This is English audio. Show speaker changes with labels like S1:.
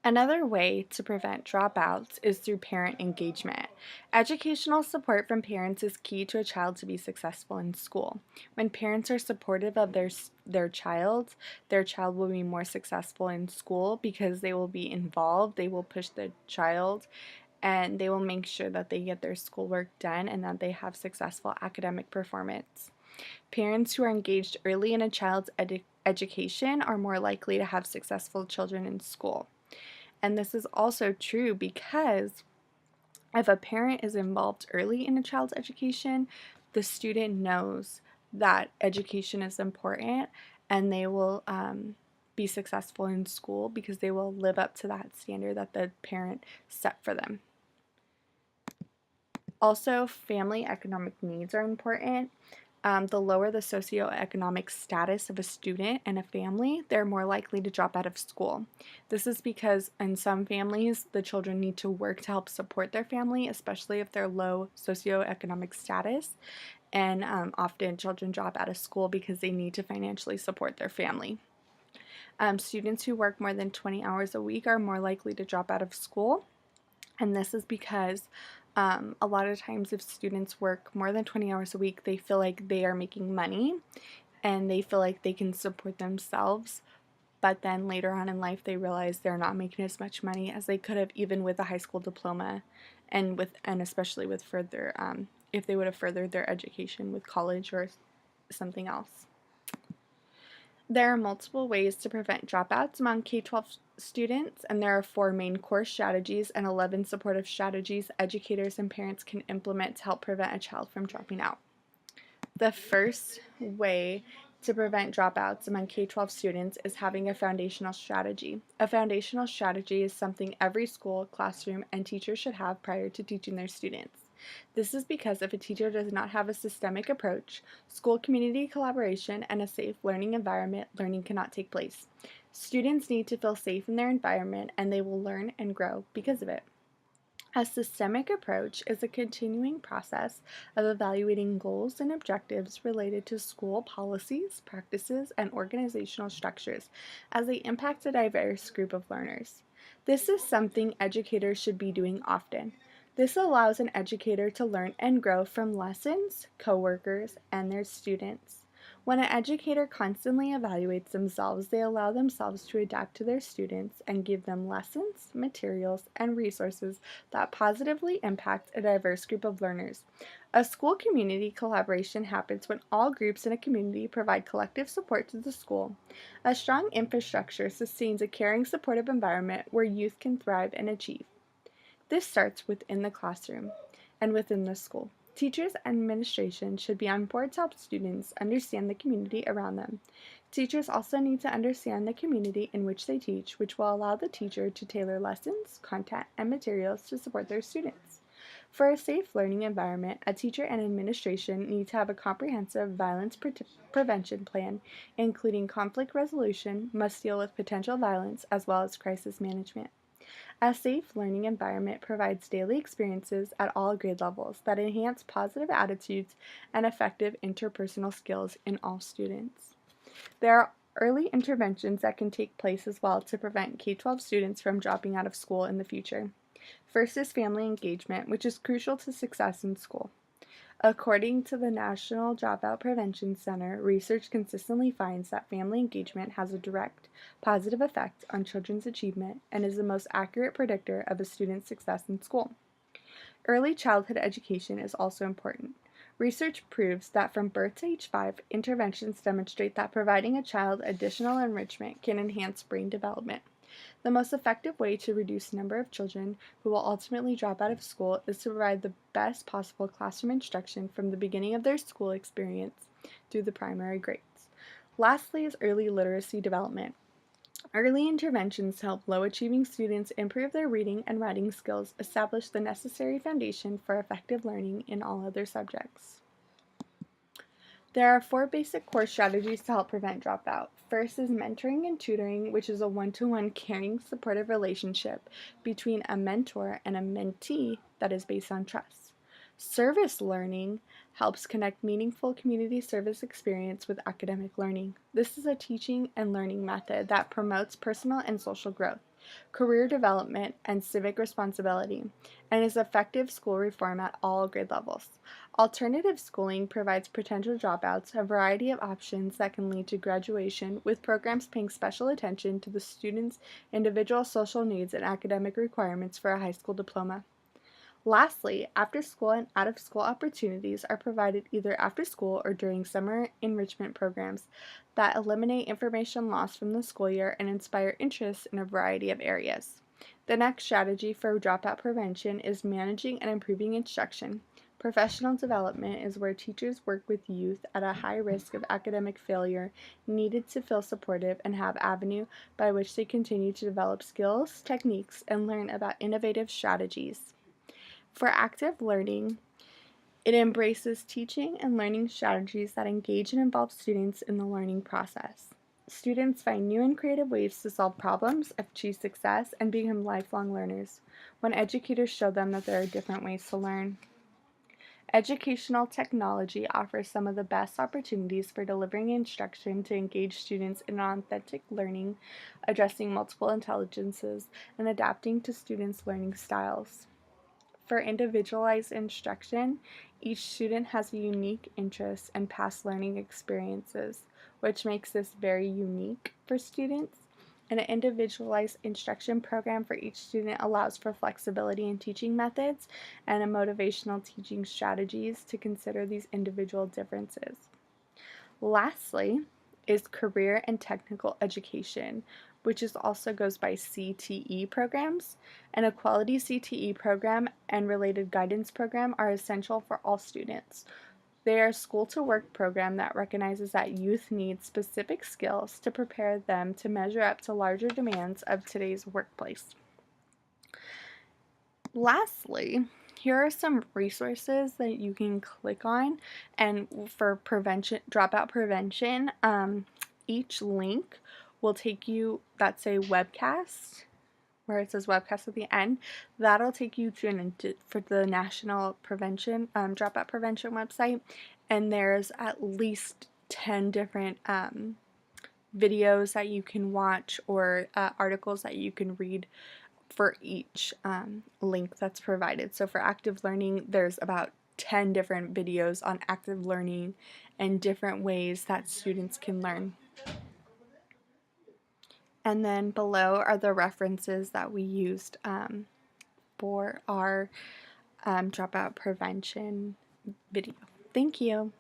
S1: Another way to prevent dropouts is through parent engagement. Educational support from parents is key to a child to be successful in school. When parents are supportive of their child will be more successful in school because they will be involved, they will push the child, and they will make sure that they get their schoolwork done and that they have successful academic performance. Parents who are engaged early in a child's education are more likely to have successful children in school. And this is also true because if a parent is involved early in a child's education, the student knows that education is important and they will be successful in school because they will live up to that standard that the parent set for them. Also, family economic needs are important. The lower the socioeconomic status of a student and a family, they're more likely to drop out of school. This is because in some families, the children need to work to help support their family, especially if they're low socioeconomic status. And often children drop out of school because they need to financially support their family. Students who work more than 20 hours a week are more likely to drop out of school. And this is because a lot of times if students work more than 20 hours a week, they feel like they are making money and they feel like they can support themselves. But then later on in life, they realize they're not making as much money as they could have even with a high school diploma and especially with further, if they would have furthered their education with college or something else. There are multiple ways to prevent dropouts among K-12 students, and there are 4 main course strategies and 11 supportive strategies educators and parents can implement to help prevent a child from dropping out. The first way to prevent dropouts among K-12 students is having a foundational strategy. A foundational strategy is something every school, classroom, and teacher should have prior to teaching their students. This is because if a teacher does not have a systemic approach, school community collaboration, and a safe learning environment, learning cannot take place. Students need to feel safe in their environment and they will learn and grow because of it. A systemic approach is a continuing process of evaluating goals and objectives related to school policies, practices, and organizational structures as they impact a diverse group of learners. This is something educators should be doing often. This allows an educator to learn and grow from lessons, coworkers, and their students. When an educator constantly evaluates themselves, they allow themselves to adapt to their students and give them lessons, materials, and resources that positively impact a diverse group of learners. A school community collaboration happens when all groups in a community provide collective support to the school. A strong infrastructure sustains a caring, supportive environment where youth can thrive and achieve. This starts within the classroom and within the school. Teachers and administration should be on board to help students understand the community around them. Teachers also need to understand the community in which they teach, which will allow the teacher to tailor lessons, content, and materials to support their students. For a safe learning environment, a teacher and administration need to have a comprehensive violence prevention plan, including conflict resolution, must deal with potential violence, as well as crisis management. A safe learning environment provides daily experiences at all grade levels that enhance positive attitudes and effective interpersonal skills in all students. There are early interventions that can take place as well to prevent K-12 students from dropping out of school in the future. First is family engagement, which is crucial to success in school. According to the National Dropout Prevention Center, research consistently finds that family engagement has a direct, positive effect on children's achievement and is the most accurate predictor of a student's success in school. Early childhood education is also important. Research proves that from birth to age 5, interventions demonstrate that providing a child additional enrichment can enhance brain development. The most effective way to reduce the number of children who will ultimately drop out of school is to provide the best possible classroom instruction from the beginning of their school experience through the primary grades. Lastly is early literacy development. Early interventions help low-achieving students improve their reading and writing skills, establish the necessary foundation for effective learning in all other subjects. There are 4 basic core strategies to help prevent dropout. First is mentoring and tutoring, which is a one-to-one caring, supportive relationship between a mentor and a mentee that is based on trust. Service learning helps connect meaningful community service experience with academic learning. This is a teaching and learning method that promotes personal and social growth. career development, and civic responsibility, and is effective school reform at all grade levels. Alternative schooling provides potential dropouts a variety of options that can lead to graduation, with programs paying special attention to the student's individual social needs and academic requirements for a high school diploma. Lastly, after-school and out-of-school opportunities are provided either after school or during summer enrichment programs that eliminate information lost from the school year and inspire interest in a variety of areas. The next strategy for dropout prevention is managing and improving instruction. Professional development is where teachers work with youth at a high risk of academic failure, needed to feel supportive and have avenue by which they continue to develop skills, techniques, and learn about innovative strategies. For active learning, it embraces teaching and learning strategies that engage and involve students in the learning process. Students find new and creative ways to solve problems, achieve success, and become lifelong learners when educators show them that there are different ways to learn. Educational technology offers some of the best opportunities for delivering instruction to engage students in authentic learning, addressing multiple intelligences, and adapting to students' learning styles. For individualized instruction, each student has a unique interest and past learning experiences, which makes this very unique for students. And an individualized instruction program for each student allows for flexibility in teaching methods and a motivational teaching strategies to consider these individual differences. Lastly is career and technical education, which also goes by CTE programs. And a quality CTE program and related guidance program are essential for all students. They are a school-to-work program that recognizes that youth need specific skills to prepare them to measure up to larger demands of today's workplace. Lastly, here are some resources that you can click on and for dropout prevention. Each link will take you, that's a webcast, where it says webcast at the end. That'll take you for the National Dropout Prevention website, and there's at least 10 different videos that you can watch or articles that you can read for each link that's provided. So for active learning, there's about 10 different videos on active learning and different ways that students can learn. And then below are the references that we used for our dropout prevention video. Thank you.